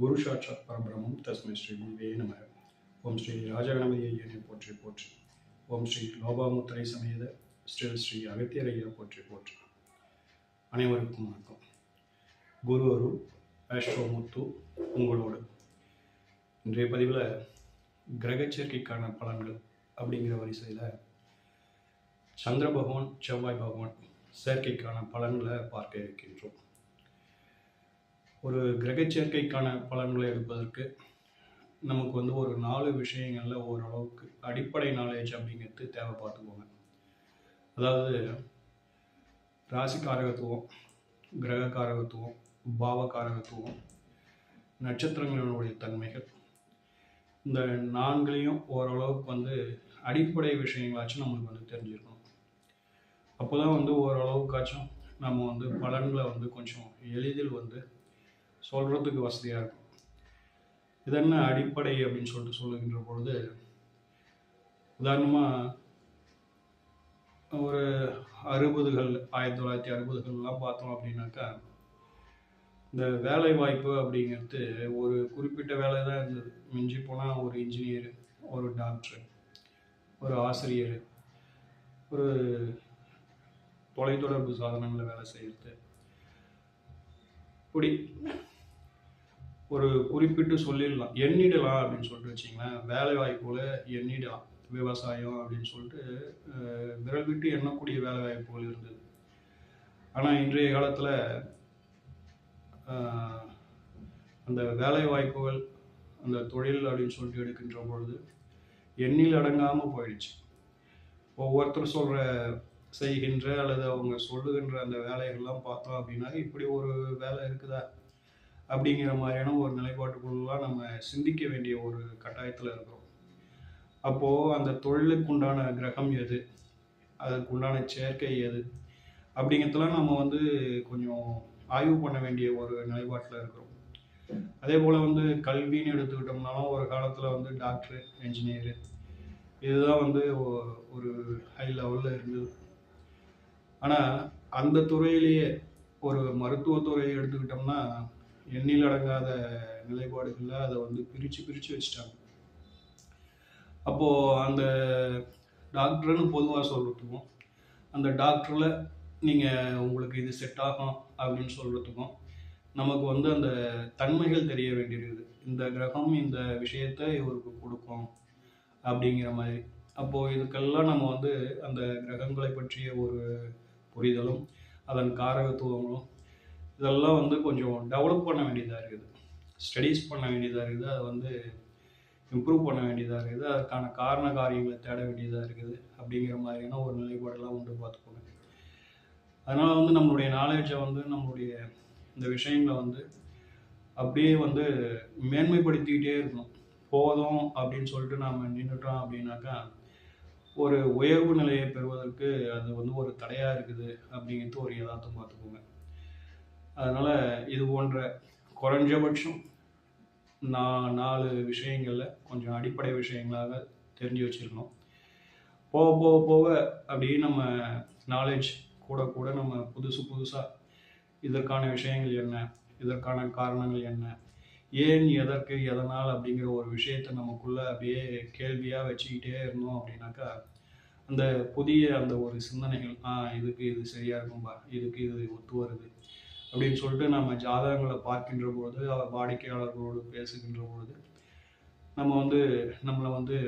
குரு சாட்சாத் பரபிரம்மம் தஸ்மை ஸ்ரீ குருவே நமக. ஓம் ஸ்ரீ ராஜகணபதி ஐயனை போற்றி போற்றி. ஓம் ஸ்ரீ லோபாமுத்திரை சமேத ஸ்ரீ அகத்தியர் ஐயா போற்றி போற்றி. அனைவருக்கும் வணக்கம். குரு அருள் ஆஸ்ட்ரோமுத்து உங்களோடு. இன்றைய பதிவில் கிரக சேர்க்கைக்கான பலன்கள் அப்படிங்கிற வரிசையில் சந்திர பகவான் செவ்வாய் பகவான் சேர்க்கைக்கான பலன்களை பார்க்க இருக்கின்றோம். ஒரு கிரக சேர்க்கைக்கான பலன்களை எடுப்பதற்கு நமக்கு ஒரு 4 விஷயங்களில் ஓரளவுக்கு அடிப்படை நாலேஜ் அப்படிங்கிறது தேவை. பார்த்துக்கோங்க. அதாவது ராசி காரகத்துவம், கிரக காரகத்துவம், பாவ காரகத்துவம், நட்சத்திரங்களினுடைய தன்மைகள், இந்த 4லையும் ஓரளவுக்கு அடிப்படை விஷயங்களாச்சும் நம்மளுக்கு தெரிஞ்சிருக்கணும். அப்போ தான் ஓரளவுக்காச்சும் நம்ம பலன்களை கொஞ்சம் எளிதில் சொல்கிறதுக்கு வசதியாக இருக்கும். இதென்ன அடிப்படை அப்படின்னு சொல்லுகின்ற பொழுது, உதாரணமாக ஒரு 1960கள்லாம் பார்த்தோம் அப்படின்னாக்கா, இந்த வேலை வாய்ப்பு அப்படிங்கிறது ஒரு குறிப்பிட்ட வேலை தான் இருந்தது. மிஞ்சி போனால் ஒரு இன்ஜினியர், ஒரு டாக்டர், ஒரு ஆசிரியர், ஒரு தொலைத்தொடர்பு சாதனங்களில் வேலை செய்கிறது, இப்படி ஒரு குறிப்பிட்டு சொல்லிடலாம், எண்ணிடலாம் அப்படின்னு வச்சிங்களேன். வேலை வாய்ப்புகளை எண்ணிடலாம். விவசாயம் அப்படின்னு விரல் விட்டு எண்ணக்கூடிய வேலை வாய்ப்புகள் இருந்தது. ஆனால் இன்றைய காலத்தில் அந்த வேலை வாய்ப்புகள், அந்த தொழில் அப்படின்னு எடுக்கின்ற பொழுது எண்ணில் அடங்காமல் போயிடுச்சு. ஒவ்வொருத்தர் செய்கின்ற அல்லது அவங்க சொல்லுகின்ற அந்த வேலைகள்லாம் பார்த்தோம் அப்படின்னா, இப்படி ஒரு வேலை இருக்குதா அப்படிங்கிற மாதிரியான ஒரு நிலைப்பாட்டுக்குள்ளலாம் நம்ம சிந்திக்க வேண்டிய ஒரு கட்டாயத்தில் இருக்கிறோம். அப்போது அந்த தொழிலுக்கு உண்டான கிரகம் எது, அதுக்கு உண்டான சேர்க்கை எது அப்படிங்கிறதுலாம் நம்ம கொஞ்சம் ஆய்வு பண்ண வேண்டிய ஒரு நிலைப்பாட்டில் இருக்கிறோம். அதே போல் கல்வின்னு எடுத்துக்கிட்டோம்னாலும் ஒரு காலத்தில் டாக்டரு, என்ஜினியரு இதுதான் ஒரு ஹை லெவலில் இருந்தது. ஆனால் அந்த துறையிலேயே ஒரு மருத்துவத்துறையை எடுத்துக்கிட்டோம்னா எண்ணில் அடங்காத நிலைப்பாடுகளில் அதை பிரித்து வச்சுட்டாங்க. அப்போது அந்த டாக்டர்னு பொதுவாக சொல்கிறதுக்கும், அந்த டாக்டரில் நீங்கள் உங்களுக்கு இது செட் ஆகும் அப்படின்னு சொல்கிறதுக்கும் நமக்கு அந்த தன்மைகள் தெரிய வேண்டியிருக்குது. இந்த கிரகம் இந்த விஷயத்தை இவருக்கு கொடுக்கும் அப்படிங்கிற மாதிரி. அப்போது இதுக்கெல்லாம் நம்ம அந்த கிரகங்களை பற்றிய ஒரு புரிதலும் அதன் காரகத்துவங்களும் இதெல்லாம் கொஞ்சம் டெவலப் பண்ண வேண்டியதாக இருக்குது. ஸ்டடீஸ் பண்ண வேண்டியதாக இருக்குது. அதை இம்ப்ரூவ் பண்ண வேண்டியதாக இருக்குது. அதுக்கான காரண காரியங்களை தேட வேண்டியதாக இருக்குது. அப்படிங்கிற மாதிரியான ஒரு நிலைப்பாடெல்லாம் பார்த்துக்கோங்க. அதனால் நம்மளுடைய நாலேஜை நம்மளுடைய இந்த விஷயங்களை அப்படியே மேன்மைப்படுத்திக்கிட்டே இருக்கணும். போதும் அப்படின்னு நாம் நின்றுட்டோம் அப்படின்னாக்கா ஒரு உயர்வு நிலையை பெறுவதற்கு அது ஒரு தடையாக இருக்குது அப்படிங்கிறது ஒரு யதார்த்தம் பார்த்துக்கோங்க. அதனால் இது போன்ற குறைஞ்சபட்சம் 4 விஷயங்களில் கொஞ்சம் அடிப்படை விஷயங்களாக தெரிஞ்சு வச்சுருக்கணும். போக போக போக அப்படியே நம்ம நாலேஜ் கூட நம்ம புதுசாக இதற்கான விஷயங்கள் என்ன, இதற்கான காரணங்கள் என்ன, ஏன், எதற்கு, எதனால் அப்படிங்கிற ஒரு விஷயத்தை நமக்குள்ளே அப்படியே கேள்வியாக வச்சுக்கிட்டே இருந்தோம் அப்படின்னாக்கா அந்த புதிய அந்த ஒரு சிந்தனைகள், இதுக்கு இது சரியாக இருக்கும்பா, இதுக்கு இது ஒத்து வருது அப்படின்னு நம்ம ஜாதகங்களை பார்க்கின்ற பொழுது, வாடிக்கையாளர்களோடு பேசுகின்ற பொழுது நம்ம நம்மளை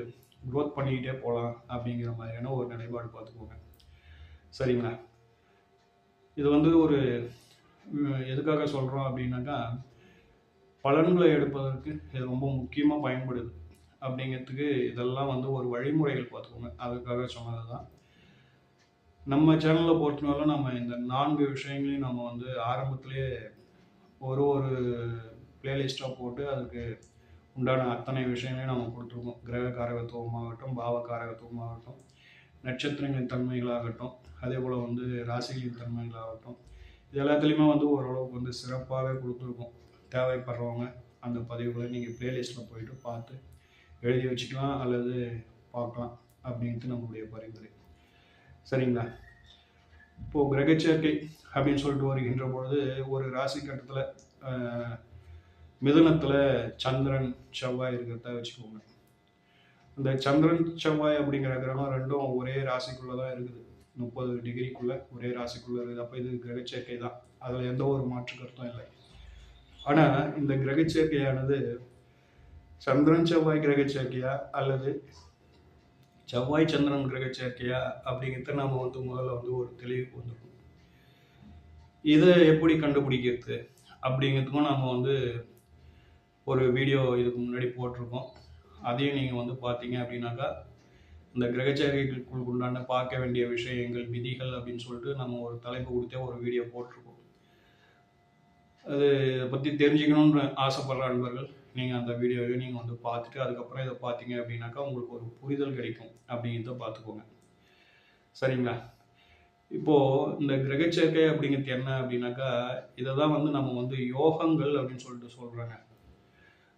க்ரோத் பண்ணிக்கிட்டே போகலாம் அப்படிங்கிற மாதிரியான ஒரு நிலைப்பாடு பார்த்துக்கோங்க. சரிங்களா? இது ஒரு எதுக்காக சொல்கிறோம் அப்படின்னாக்கா, பலன்களை எடுப்பதற்கு இது ரொம்ப முக்கியமாக பயன்படுது அப்படிங்கிறதுக்கு இதெல்லாம் ஒரு வழிமுறைகள் பார்த்துக்கோங்க. அதுக்காக சொன்னது தான். நம்ம சேனலில் பொறுத்தவரை நம்ம இந்த 4 விஷயங்களையும் நம்ம ஆரம்பத்திலே ஒரு பிளேலிஸ்ட்டாக போட்டு அதுக்கு உண்டான அத்தனை விஷயங்களையும் நம்ம கொடுத்துருக்கோம். கிரக காரகத்துவமாகட்டும், பாவ காரகத்துவமாகட்டும், நட்சத்திரங்களின் தன்மைகளாகட்டும், அதே போல் ராசிகளின் தன்மைகளாகட்டும், இது எல்லாத்துலேயுமே ஓரளவுக்கு சிறப்பாகவே கொடுத்துருக்கோம். தேவைப்படுறவங்க அந்த பதிவுகளை நீங்கள் பிளேலிஸ்ட்டில் போயிட்டு பார்த்து எழுதி வச்சுக்கலாம் அல்லது பார்க்கலாம் அப்படின்ட்டு நம்மளுடைய பரிந்துரை. சரிங்களா? இப்போது கிரக சேர்க்கை அப்படின்னு வருகின்ற பொழுது ஒரு ராசி கட்டத்தில் மிதுனத்துல சந்திரன் செவ்வாய் இருக்கிறத வச்சுக்கோங்க. இந்த சந்திரன் செவ்வாய் அப்படிங்கிற கிரகம் ரெண்டும் ஒரே ராசிக்குள்ளதான் இருக்குது. 30 டிகிரிக்குள்ள ஒரே ராசிக்குள்ள இருக்குது. அப்ப இது கிரகச்சேர்க்கை தான். அதுல எந்த ஒரு மாற்று கருத்தும் இல்லை. ஆனா இந்த கிரகச்சேர்க்கையானது சந்திரன் செவ்வாய் கிரகச்சேர்க்கையா அல்லது செவ்வாய் சந்திரன் கிரகச்சேர்க்கையா அப்படிங்கிறத நம்ம முதல்ல ஒரு தெளிவுக்கு வந்துடும். இதை எப்படி கண்டுபிடிக்கிறது அப்படிங்கிறதுக்கும் நம்ம ஒரு வீடியோ இதுக்கு முன்னாடி போட்டிருக்கோம். அதையும் நீங்கள் பார்த்தீங்க அப்படின்னாக்கா இந்த கிரகச்சேர்க்கைகளுக்கு உண்டான பார்க்க வேண்டிய விஷயங்கள், விதிகள் அப்படின்னு சொல்லிட்டு நம்ம ஒரு தலைப்பு கொடுத்தே ஒரு வீடியோ போட்டிருக்கோம். அது இதை பற்றி தெரிஞ்சுக்கணும்னு ஆசைப்படுற அன்பர்கள் நீங்கள் அந்த வீடியோவையும் நீங்கள் பார்த்துட்டு அதுக்கப்புறம் இதை பார்த்தீங்க அப்படின்னாக்கா உங்களுக்கு ஒரு புரிதல் கிடைக்கும் அப்படிங்கிறத பார்த்துக்கோங்க. சரிங்களா? இப்போது இந்த கிரகச்சேர்க்கை அப்படிங்கிறது என்ன அப்படின்னாக்கா இதை தான் நம்ம யோகங்கள் அப்படின்னு சொல்லிட்டு சொல்கிறாங்க.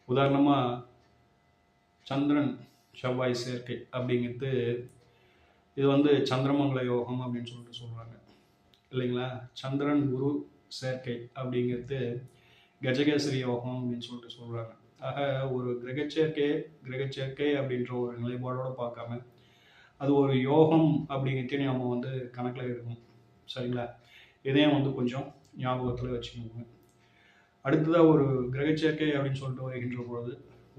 உதாரணமாக சந்திரன் செவ்வாய் சேர்க்கை அப்படிங்கிறது இது சந்திரமங்கல யோகம் அப்படின்னு சொல்லிட்டு சொல்கிறாங்க இல்லைங்களா? சந்திரன் குரு சேர்க்கை அப்படிங்கிறது கஜகேசரி யோகம் அப்படின்னு சொல்லிட்டு சொல்கிறாங்க. ஆக ஒரு கிரகச்சேர்க்கை அப்படின்ற ஒரு நிலைப்பாடோடு பார்க்காம அது ஒரு யோகம் அப்படிங்கிறதையும் நம்ம கணக்கில் எடுக்கணும். சரிங்களா? இதையும் கொஞ்சம் ஞாபகத்தில் வச்சுக்கோங்க. அடுத்ததாக ஒரு கிரகச்சேர்க்கை அப்படின்னு சொல்லிட்டு வருகின்ற பொழுது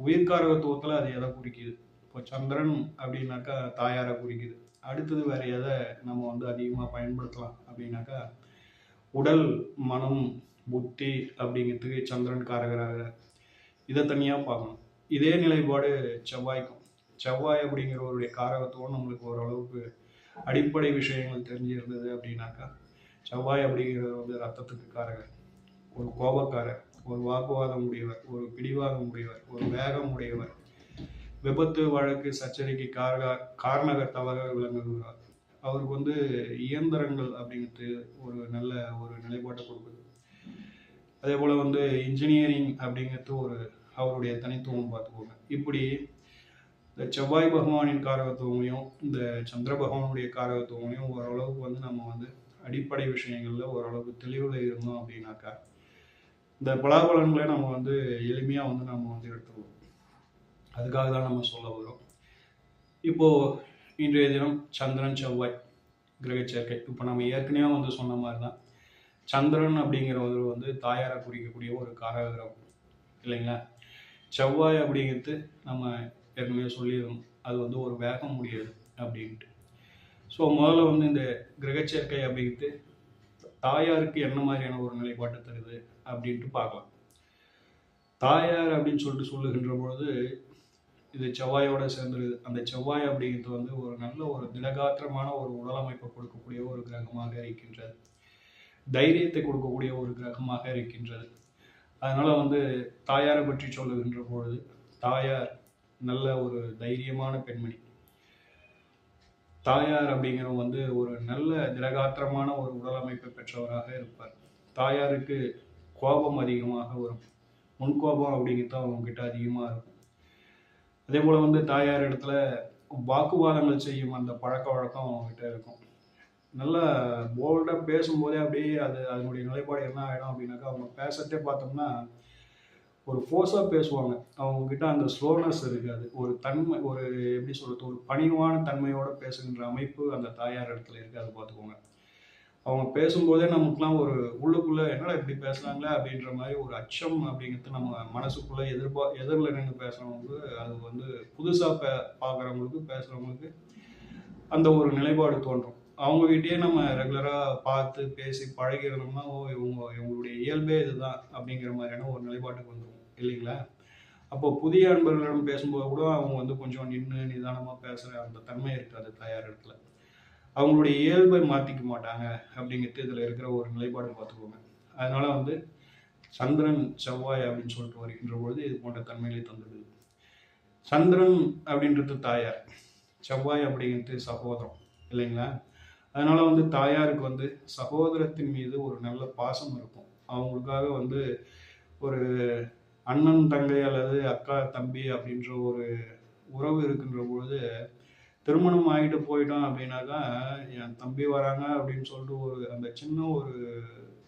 உயிர்காரகத்துவத்தில் அது எதை குறிக்குது? இப்போ சந்திரன் அப்படின்னாக்கா தாயாரை குறிக்குது. அடுத்தது வேற எதை நம்ம அதிகமாக பயன்படுத்தலாம் அப்படின்னாக்கா உடல், மனம், புத்தி அப்படிங்கிறதுக்கு சந்திரன் காரகராக இதை தனியாக பார்க்கணும். இதே நிலைப்பாடு செவ்வாய்க்கும். செவ்வாய் அப்படிங்கிறவருடைய காரகத்துவம் நம்மளுக்கு ஓரளவுக்கு அடிப்படை விஷயங்கள் தெரிஞ்சிருந்தது அப்படின்னாக்கா செவ்வாய் அப்படிங்கிறவர் ரத்தத்துக்கு காரகர், ஒரு கோபக்காரர், ஒரு வாக்குவாதம் உடையவர், ஒரு பிடிவாதம் உடையவர், ஒரு வேகம் உடையவர், விபத்து வழக்கு சச்சரிக்கை காரணகர்த்தாவாக விளங்குகிறார். அவருக்கு இயந்திரங்கள் அப்படிங்கிறது ஒரு நல்ல ஒரு நிலைப்பாட்டை கொடுக்குது. அதே போல் இன்ஜினியரிங் அப்படிங்கிறது ஒரு அவருடைய தனித்துவம் பார்த்துக்கோங்க. இப்படி இந்த செவ்வாய் பகவானின் காரகத்துவமையும் இந்த சந்திர பகவானுடைய காரகத்துவமையும் ஓரளவுக்கு நம்ம அடிப்படை விஷயங்களில் ஓரளவுக்கு தெளிவில் இருந்தோம் அப்படின்னாக்கா இந்த பலாபலன்களை நம்ம எளிமையாக நம்ம எடுத்துருவோம். அதுக்காக தான் நம்ம சொல்ல வரோம். இப்போது இன்றைய தினம் சந்திரன் செவ்வாய் கிரகச்சேர்க்கை. இப்போ நம்ம ஏற்கனவே சொன்ன மாதிரி தான் சந்திரன் அப்படிங்கிறவர் தாயாரை குறிக்கக்கூடிய ஒரு காரக கிரகம் இல்லைங்களா? செவ்வாய் அப்படிங்கிறது நம்ம ஏற்கனவே சொல்லியிருக்கோம், அது ஒரு வேகம் முடியாது அப்படின்ட்டு. ஸோ முதல்ல இந்த கிரகச்சேர்க்கை அப்படிங்கிறது தாயாருக்கு என்ன மாதிரியான ஒரு நிலைப்பாட்டை தருது அப்படின்ட்டு பார்க்கலாம். தாயார் அப்படின்னு சொல்லுகின்ற பொழுது இது செவ்வாயோட சேர்ந்துருது. அந்த செவ்வாய் அப்படிங்கிறது ஒரு நல்ல ஒரு திடகாத்திரமான ஒரு உடலமைப்பை கொடுக்கக்கூடிய ஒரு கிரகமாக இருக்கின்றது. தைரியத்தை கொடுக்கக்கூடிய ஒரு கிரகமாக இருக்கின்றது. அதனால தாயாரை பற்றி சொல்லுகின்ற பொழுது தாயார் நல்ல ஒரு தைரியமான பெண்மணி. தாயார் அப்படிங்கிறவங்க ஒரு நல்ல திடகாத்திரமான ஒரு உடலமைப்பை பெற்றவராக இருப்பார். தாயாருக்கு கோபம் அதிகமாக வரும். முன்கோபம் அப்படிங்கிறது அவங்க கிட்ட அதிகமாக இருக்கும். அதே போல் தாயார் இடத்துல வாக்குவாதங்கள் செய்யும் அந்த பழக்க வழக்கம் அவங்ககிட்ட இருக்கும். நல்லா போல்டாக பேசும்போதே அப்படியே அதனுடைய நிலைப்பாடு என்ன ஆகிடும் அப்படின்னாக்கா அவங்க பேசுறதே பார்த்தோம்னா ஒரு ஃபோர்ஸாக பேசுவாங்க. அவங்கக்கிட்ட அந்த ஸ்லோனஸ் இருக்காது. ஒரு தன்மை, ஒரு எப்படி சொல்கிறது, ஒரு பணிவான தன்மையோடு பேசுகின்ற அமைப்பு அந்த தாயார் இடத்துல இருக்காது பார்த்துக்கோங்க. அவங்க பேசும்போதே நமக்குலாம் ஒரு உள்ளுக்குள்ளே என்னடா இப்படி பேசுகிறாங்களே அப்படின்ற மாதிரி ஒரு அச்சம் அப்படிங்கிறது நம்ம மனசுக்குள்ளே எதிரில் நின்று பேசுகிறவங்களுக்கு அது புதுசாக பார்க்குறவங்களுக்கு பேசுகிறவங்களுக்கு அந்த ஒரு நிலைப்பாடு தோன்றும். அவங்ககிட்டயே நம்ம ரெகுலராக பார்த்து பேசி பழகிருந்தோம்னா இவங்களுடைய இயல்பே இதுதான் அப்படிங்கிற மாதிரியான ஒரு நிலைப்பாட்டுக்கு வந்துடும் இல்லைங்களா? அப்போ புதிய அன்பர்களிடம் பேசும்போது கூட அவங்க கொஞ்சம் நின்று நிதானமாக பேசுகிற அந்த தன்மை இருக்காது தாயார் இடத்துல. அவங்களுடைய இயல்பை மாற்றிக்க மாட்டாங்க அப்படிங்கிறது இதில் இருக்கிற ஒரு நிலைப்பாடு பார்த்துக்கோங்க. அதனால சந்திரன் செவ்வாய் அப்படின்னு சொல்லிட்டு வருகின்ற பொழுது இது போன்ற தன்மைகளை தந்துடுது. சந்திரன் அப்படின்றது தாயார், செவ்வாய் அப்படிங்கிறது சகோதரம் இல்லைங்களா? அதனால தாயாருக்கு சகோதரத்தின் மீது ஒரு நல்ல பாசம் இருக்கும். அவங்களுக்காக ஒரு அண்ணன் தங்கை அல்லது அக்கா தம்பி அப்படின்ற ஒரு உறவு இருக்கின்ற பொழுது திருமணம் ஆகிட்டு போயிட்டோம் அப்படின்னாக்கா என் தம்பி வராங்க அப்படின்னு சொல்லிட்டு அந்த சின்ன ஒரு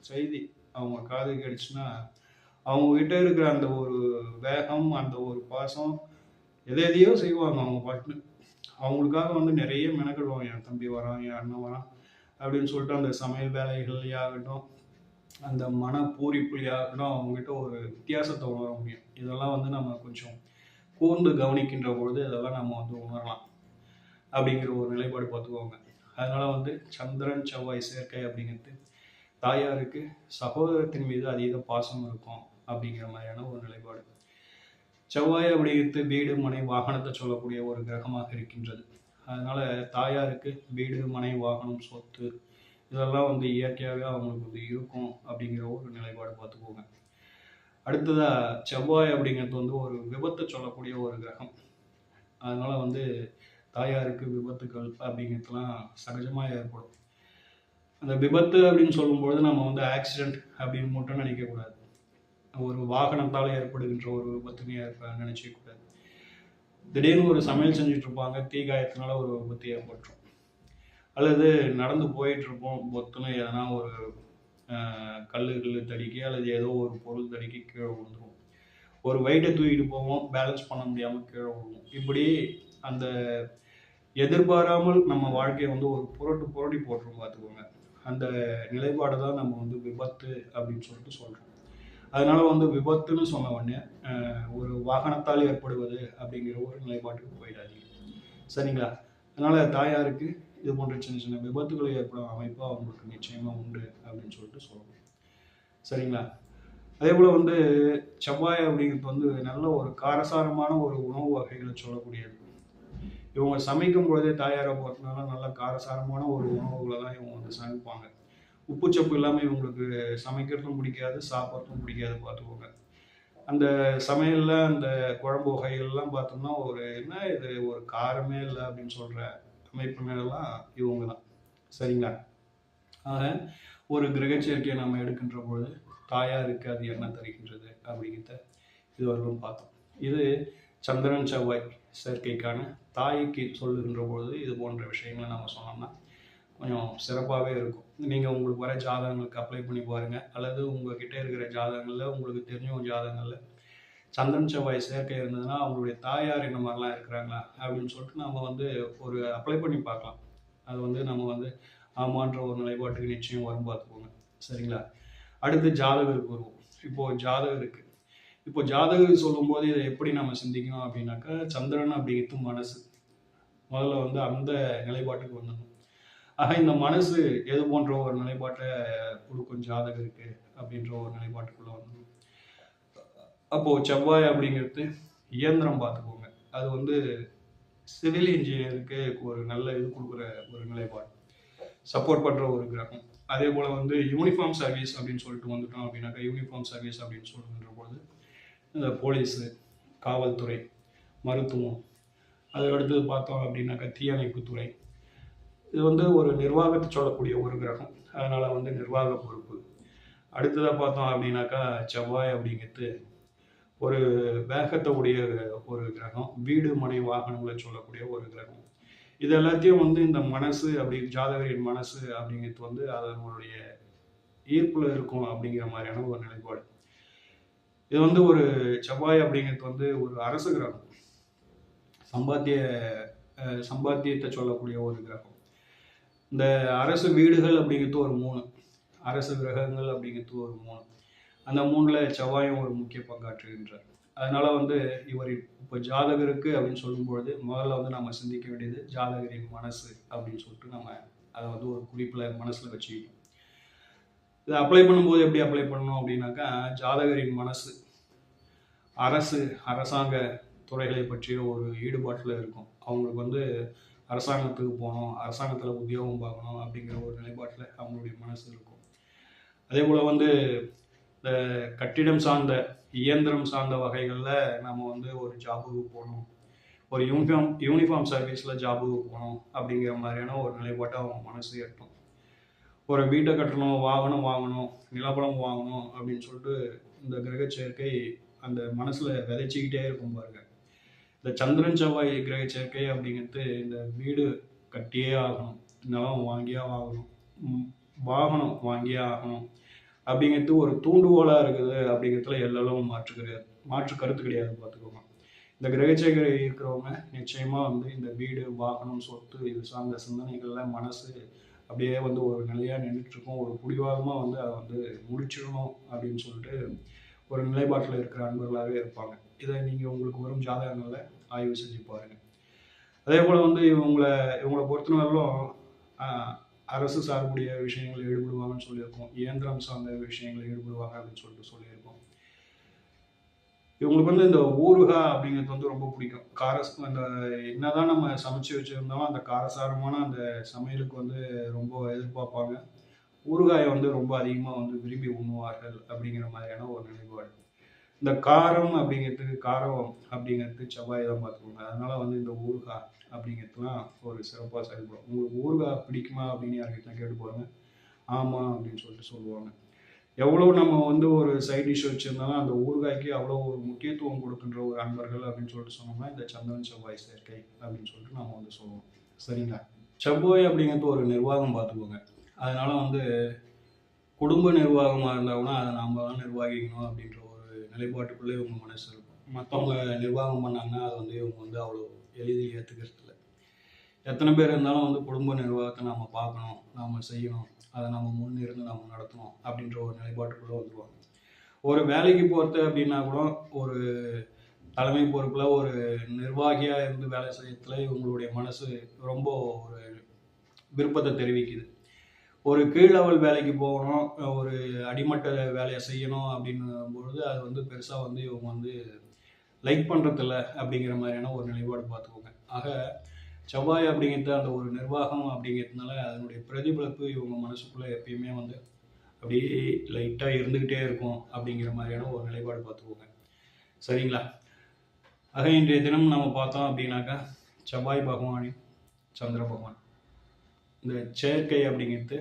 செய்தி அவங்க காதுக்கு அடிச்சுன்னா அவங்க கிட்ட இருக்கிற அந்த ஒரு வேகம், அந்த ஒரு பாசம், எதையோ செய்வாங்க அவங்க பாட்டுன்னு. அவங்களுக்காக வந்து நிறைய மெனக்கிடுவாங்க. என் தம்பி வரான், என் அண்ணன் வரான் அப்படின்னு சொல்லிட்டு அந்த சமையல் வேலைகள்லையாகட்டும், அந்த மன பூரிப்புலையாகட்டும் அவங்ககிட்ட ஒரு வித்தியாசத்தை உணர முடியும். இதெல்லாம் வந்து நம்ம கொஞ்சம் கூர்ந்து கவனிக்கின்ற பொழுது இதெல்லாம் நம்ம வந்து உணரலாம் அப்படிங்கிற ஒரு நிலைப்பாடு பார்த்துக்குவாங்க. அதனால வந்து சந்திரன் செவ்வாய் சேர்க்கை அப்படிங்கிறது தாயாருக்கு சகோதரத்தின் மீது அதீத பாசம் இருக்கும் அப்படிங்கிற மாதிரியான ஒரு நிலைப்பாடு. செவ்வாய் அப்படிங்கிறது வீடு மனை வாகனத்தை சொல்லக்கூடிய ஒரு கிரகமாக இருக்கின்றது. அதனால தாயாருக்கு வீடு மனை வாகனம் சொத்து இதெல்லாம் வந்து இயற்கையாகவே அவங்களுக்கு வந்து இருக்கும் அப்படிங்கிற ஒரு நிலைப்பாடு பார்த்துக்கோங்க. அடுத்ததா செவ்வாய் அப்படிங்கிறது வந்து ஒரு விபத்தை சொல்லக்கூடிய ஒரு கிரகம். அதனால வந்து தாயாருக்கு விபத்துக்கள் அப்படிங்கிறதுலாம் சகஜமாக ஏற்படும். அந்த விபத்து அப்படின்னு சொல்லும்பொழுது நம்ம வந்து ஆக்சிடென்ட் அப்படின்னு மட்டும் நினைக்கக்கூடாது. ஒரு வாகனத்தால் ஏற்படுகின்ற ஒரு விபத்துன்னு நினைச்சிக்கூடாது. திடீர்னு ஒரு சமையல் செஞ்சுட்டு இருப்பாங்க, தீக்காயத்தினால ஒரு விபத்து ஏற்பட்டுரும். அல்லது நடந்து போயிட்டு இருப்போம், பொத்துன்னு எதனா ஒரு கல்லுகள் தடிக்கி அல்லது ஏதோ ஒரு பொருள் தடிக்கி கீழே விழுந்துருவோம். ஒரு வெயிட்டை தூக்கிட்டு போவோம், பேலன்ஸ் பண்ண முடியாமல் கீழே விழுவோம். இப்படி அந்த எதிர்பாராமல் நம்ம வாழ்க்கையை வந்து ஒரு புரட்டி போட்டுரும் பார்த்துக்கோங்க. அந்த நிலைப்பாடு தான் நம்ம வந்து விபத்து அப்படின்னு சொல்லிட்டு சொல்கிறோம். அதனால வந்து விபத்துன்னு சொன்ன உடனே ஒரு வாகனத்தால் ஏற்படுவது அப்படிங்கிற ஒரு நிலைப்பாட்டுக்கு போயிடாதீங்க, சரிங்களா? அதனால தாயாருக்கு இது போன்ற சின்ன சின்ன விபத்துகள் ஏற்படும் அமைப்பு அவங்களுக்கு நிச்சயமா உண்டு அப்படின்னு சொல்லிட்டு சொல்லணும், சரிங்களா? அதே போல வந்து செவ்வாய் அப்படிங்கிறது வந்து நல்ல ஒரு காரசாரமான ஒரு உணவு வகைகளை சொல்லக்கூடியது. இவங்க சமைக்கும் பொழுதே தாயாரை பொறுத்தனால நல்ல காரசாரமான ஒரு உணவுகளை தான் இவங்க வந்து சமைப்பாங்க. உப்புச்சப்பு இல்லாமல் இவங்களுக்கு சமைக்கிறதும் பிடிக்காது, சாப்பிட்றதும் பிடிக்காது பார்த்துக்கோங்க. அந்த சமையலில் அந்த குழம்பு வகைகள்லாம் பார்த்தோம்னா ஒரு என்ன இது ஒரு காரமே இல்லை அப்படின்னு சொல்கிற அமைப்பினரெல்லாம் இவங்க தான், சரிங்களா? ஆக ஒரு கிரகச்சேர்க்கையை நம்ம எடுக்கின்ற பொழுது தாயாருக்கு அது என்ன தருகின்றது அப்படிங்கிறத இதுவரைக்கும் பார்த்தோம். இது சந்திரன் செவ்வாய் சேர்க்கைக்கான தாய்க்கு சொல்லுகின்ற பொழுது இது போன்ற விஷயங்களை நம்ம சொன்னோம்னா கொஞ்சம் சிறப்பாகவே இருக்கும். நீங்கள் உங்களுக்கு வர ஜாதகங்களுக்கு அப்ளை பண்ணி பாருங்கள், அல்லது உங்கள்கிட்ட இருக்கிற ஜாதகங்களில் உங்களுக்கு தெரிஞ்ச ஜாதகங்களில் சந்திரன் செவ்வாய் சேர்க்கை இருந்ததுன்னா அவங்களுடைய தாயார் இந்த மாதிரிலாம் இருக்கிறாங்களா அப்படின்னு சொல்லிட்டு நம்ம வந்து ஒரு அப்ளை பண்ணி பார்க்கலாம். அது வந்து நம்ம வந்து ஆமான்ற ஒரு நிலைப்பாட்டுக்கு நிச்சயம் வரும் பார்த்துக்கோங்க, சரிங்களா? அடுத்து ஜாதகருக்கு வருவோம். இப்போது ஜாதகம் இருக்குது. இப்போ ஜாதகம் சொல்லும்போது இதை எப்படி நம்ம சிந்திக்கணும் அப்படின்னாக்கா, சந்திரன் அப்படிங்கிறது மனசு. முதல்ல வந்து அந்த நிலைப்பாட்டுக்கு வந்துடணும். ஆக இந்த மனசு எது போன்ற ஒரு நிலைப்பாட்டை கொடுக்கும் ஜாதகருக்கு அப்படின்ற ஒரு நிலைப்பாட்டுக்குள்ள வந்துடணும். அப்போது செவ்வாய் அப்படிங்கிறது இயந்திரம் பார்த்துக்கோங்க. அது வந்து சிவில் இன்ஜினியருக்கு ஒரு நல்ல இது கொடுக்குற ஒரு நிலைப்பாடு, சப்போர்ட் பண்ணுற ஒரு கிரகம். அதே போல் வந்து யூனிஃபார்ம் சர்வீஸ் அப்படின்னு சொல்லிட்டு வந்துட்டோம் அப்படின்னாக்கா, யூனிஃபார்ம் சர்வீஸ் அப்படின்னு சொல்லுகின்ற பொழுது இந்த போலீஸு, காவல்துறை, மருத்துவம், அதுக்கு அடுத்தது பார்த்தோம் அப்படின்னாக்கா தீயணைப்புத்துறை. இது வந்து ஒரு நிர்வாகத்தை சொல்லக்கூடிய ஒரு கிரகம். அதனால் வந்து நிர்வாக பொறுப்பு. அடுத்ததாக பார்த்தோம் அப்படின்னாக்கா செவ்வாய் அப்படிங்கிறது ஒரு வேகத்தை உடைய ஒரு கிரகம், வீடு மனை வாகனங்களை சொல்லக்கூடிய ஒரு கிரகம். இது எல்லாத்தையும் வந்து இந்த மனசு அப்படி ஜாதகரின் மனசு அப்படிங்கிறது வந்து அதனுடைய ஈர்ப்புல இருக்கும் அப்படிங்கிற மாதிரியான ஒரு நிலைப்பாடு. இது வந்து ஒரு செவ்வாய் அப்படிங்கிறது வந்து ஒரு அரசு கிரகம், சம்பாத்தியத்தை சொல்லக்கூடிய ஒரு கிரகம். இந்த அரசு வீடுகள் அப்படிங்கிறது ஒரு 3, அரசு கிரகங்கள் அப்படிங்கிறது ஒரு 3. அந்த 3ல் செவ்வாயும் ஒரு முக்கிய பங்காற்றுகின்றார். அதனால வந்து இவர் இப்போ ஜாதகருக்கு அப்படின்னு சொல்லும்பொழுது முதல்ல வந்து நம்ம சிந்திக்க வேண்டியது ஜாதகரின் மனசு அப்படின்னு சொல்லிட்டு நம்ம அதை வந்து ஒரு குறிப்பில் மனசில் வச்சுக்கணும். இதை அப்ளை பண்ணும்போது எப்படி அப்ளை பண்ணணும் அப்படின்னாக்கா, ஜாதகரின் மனசு அரசாங்க துறைகளை பற்றிய ஒரு ஈடுபாட்டில் இருக்கும். அவங்களுக்கு வந்து அரசாங்கத்துக்கு போகணும், அரசாங்கத்தில் உத்தியோகம் பார்க்கணும் அப்படிங்கிற ஒரு நிலைப்பாட்டில் அவங்களுடைய மனசு இருக்கும். அதே போல் வந்து இந்த கட்டிடம் சார்ந்த இயந்திரம் சார்ந்த வகைகளில் நம்ம வந்து ஒரு ஜாபுக்கு போகணும், ஒரு யூனிஃபார்ம் சர்வீஸில் ஜாபுக்கு போகணும் அப்படிங்கிற மாதிரியான ஒரு நிலைப்பாட்டை அவங்க மனசு எட்டும். ஒரு வீட்டை கட்டணும், வாகனம் வாங்கணும், நிலப்பலம் வாங்கணும் அப்படின்னு சொல்லிட்டு இந்த கிரக சேர்க்கை அந்த மனசில் விதைச்சிக்கிட்டே இருக்கும் பாருங்க. இந்த சந்திரன் செவ்வாய் கிரக சேர்க்கை அப்படிங்கிறது இந்த வீடு கட்டியே ஆகணும், நிலம் வாங்கியே ஆகணும், வாகனம் வாங்கியே ஆகணும் அப்படிங்கிறது ஒரு தூண்டுகோலாக இருக்குது அப்படிங்கிறதுல எல்லாம் மாற்று கருத்து கிடையாது பார்த்துக்கோங்க. இந்த கிரகச்சேகரை இருக்கிறவங்க நிச்சயமாக வந்து இந்த வீடு, வாகனம், சொத்து இது சார்ந்த சிந்தனைகள்ல மனசு அப்படியே வந்து ஒரு நிலையாக நின்றுட்டுருக்கும். ஒரு பிடிவாதமாக வந்து அதை வந்து முடிச்சிடணும் அப்படின்னு சொல்லிட்டு ஒரு நிலைப்பாட்டில் இருக்கிற அன்பர்களாகவே இருப்பாங்க. இதை நீங்கள் உங்களுக்கு வரும் ஜாதகங்களில் ஆய்வு செஞ்சு பாருங்கள். அதே போல் வந்து இவங்களை பொறுத்தவரையிலும் அரசு சார்புடைய விஷயங்களில் ஈடுபடுவாங்கன்னு சொல்லியிருக்கோம். இயந்திரம் சார்ந்த விஷயங்களில் ஈடுபடுவாங்க அப்படின்னு சொல்லியிருக்கோம். இவங்களுக்கு வந்து இந்த ஊறுகாய் அப்படிங்கிறது வந்து ரொம்ப பிடிக்கும். அந்த என்னதான் நம்ம சமைச்சு வச்சுருந்தாலும் அந்த காரசாரமான அந்த சமையலுக்கு வந்து ரொம்ப எதிர்பார்ப்பாங்க. ஊறுகாயை வந்து ரொம்ப அதிகமாக வந்து விரும்பி உண்ணுவார்கள் அப்படிங்கிற மாதிரியான ஒரு நிலைப்பாடு. இந்த காரம் அப்படிங்கிறது செவ்வாய் தான் பார்த்துக்கோங்க. அதனால வந்து இந்த ஊறுகாய் அப்படிங்கிறதுலாம் ஒரு சிறப்பாக செயல்படும். உங்களுக்கு ஊறுகாய் பிடிக்குமா அப்படின்னு யார்கிட்ட கேட்டு பாருங்க. ஆமாம் அப்படின்னு சொல்லிட்டு சொல்லுவாங்க. எவ்வளோ நம்ம வந்து ஒரு சைட் டிஷ் வச்சுருந்தாலும் அந்த ஊறுகாய்க்கு அவ்வளோ ஒரு முக்கியத்துவம் கொடுக்கின்ற ஒரு அன்பர்கள் அப்படின்னு சொல்லிட்டு சொன்னோம்னா இந்த சந்திரன் செவ்வாய் சேர்க்கை அப்படின்னு சொல்லிட்டு நம்ம வந்து சொல்லுவோம். சரிங்களா? செவ்வாய் அப்படிங்கிறது ஒரு நிர்வாகம் பார்த்துக்கோங்க. அதனால வந்து குடும்ப நிர்வாகமாக இருந்தால் கூட அதை நாம் தான் நிர்வகிக்கணும் அப்படின்ற ஒரு நிலைப்பாட்டுக்குள்ளே இவங்க மனசு இருக்கும். மற்றவங்க நிர்வாகம் பண்ணாங்கன்னா அதை வந்து இவங்க வந்து அவ்வளோ எளிதில் ஏற்றுக்கிறது இல்லை. எத்தனை பேர் இருந்தாலும் வந்து குடும்ப நிர்வாகத்தை நாம் பார்க்கணும், நாம் செய்யணும், அதை நம்ம முன்னிருந்து நம்ம நடத்தணும் அப்படின்ற ஒரு நிலைப்பாட்டுக்குள்ளே வந்துடுவாங்க. ஒரு வேலைக்கு போகிறது அப்படின்னா கூட ஒரு தலைமை பொறுப்பில் ஒரு நிர்வாகியாக இருந்து வேலை செய்யறதுல இவங்களுடைய மனசு ரொம்ப ஒரு விருப்பத்தை தெரிவிக்குது. ஒரு கீழ் லெவல் வேலைக்கு போகணும், ஒரு அடிமட்ட வேலையை செய்யணும் அப்படின்னும் பொழுது அது வந்து பெருசாக வந்து இவங்க வந்து லைக் பண்ணுறதில்ல அப்படிங்கிற மாதிரியான ஒரு நிலைப்பாடு பார்த்துக்கோங்க. ஆக செவ்வாய் அப்படிங்கிறது அந்த ஒரு நிர்வாகம் அப்படிங்கிறதுனால அதனுடைய பிரதிபலிப்பு இவங்க மனசுக்குள்ளே எப்பயுமே வந்து அப்படியே லைட்டாக இருந்துக்கிட்டே இருக்கும் அப்படிங்கிற மாதிரியான ஒரு நிலைப்பாடு பார்த்துக்கோங்க. சரிங்களா? ஆக இன்றைய தினம் நம்ம பார்த்தோம் அப்படின்னாக்கா செவ்வாய் பகவானின் சந்திர பகவான் இந்த சேர்க்கை அப்படிங்கிறது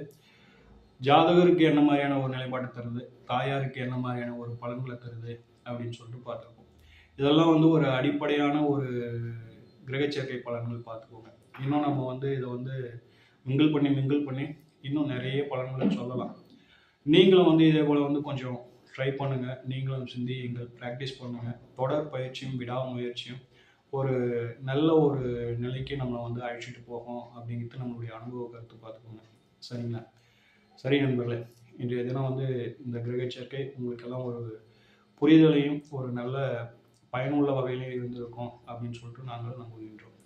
ஜாதகருக்கு என்ன மாதிரியான ஒரு நிலைப்பாடு தருது, தாயாருக்கு என்ன மாதிரியான ஒரு பலன்களை தருது அப்படின்னு சொல்லிட்டு பார்த்துருக்கோம். இதெல்லாம் வந்து ஒரு அடிப்படையான ஒரு கிரகச்சேர்க்கை பலன்கள் பார்த்துக்கோங்க. இன்னும் நம்ம வந்து இதை வந்து மிங்கிள் பண்ணி இன்னும் நிறைய பலன்களை சொல்லலாம். நீங்களும் வந்து இதே போல் வந்து கொஞ்சம் ட்ரை பண்ணுங்கள். நீங்களும் சிந்தியுங்கள், ப்ராக்டிஸ் பண்ணுங்கள். தொடர் பயிற்சியும் விடாமுயற்சியும் ஒரு நல்ல ஒரு நிலைக்கு நம்மளை வந்து அழைச்சிட்டு போகும் அப்படிங்கிறது நம்மளுடைய அனுபவ கருத்து பார்த்துக்கோங்க. சரிங்களா? சரி நண்பர்களே, இன்றைய தினம் வந்து இந்த கிரகச்சேர்க்கை உங்களுக்கெல்லாம் ஒரு புரிதலையும் ஒரு நல்ல பயனுள்ள வகையிலே இருந்திருக்கும் அப்படின்னு சொல்லிட்டு நாங்கள் நம்புகின்றோம்.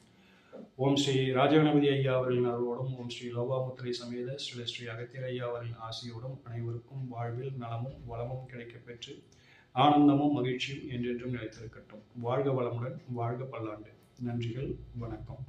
ஓம் ஸ்ரீ ராஜகணபதி ஐயா அவர்களின் அருளோடும், ஓம் ஸ்ரீ லோபாமுத்திரை சமேத ஸ்ரீ அகத்தியர் ஐயா அவர்களின் ஆசியோடும் அனைவருக்கும் வாழ்வில் நலமும் வளமும் கிடைக்கப் பெற்று ஆனந்தமும் மகிழ்ச்சியும் என்றென்றும் நிலைத்திருக்கட்டும். வாழ்க வளமுடன், வாழ்க பல்லாண்டு. நன்றிகள், வணக்கம்.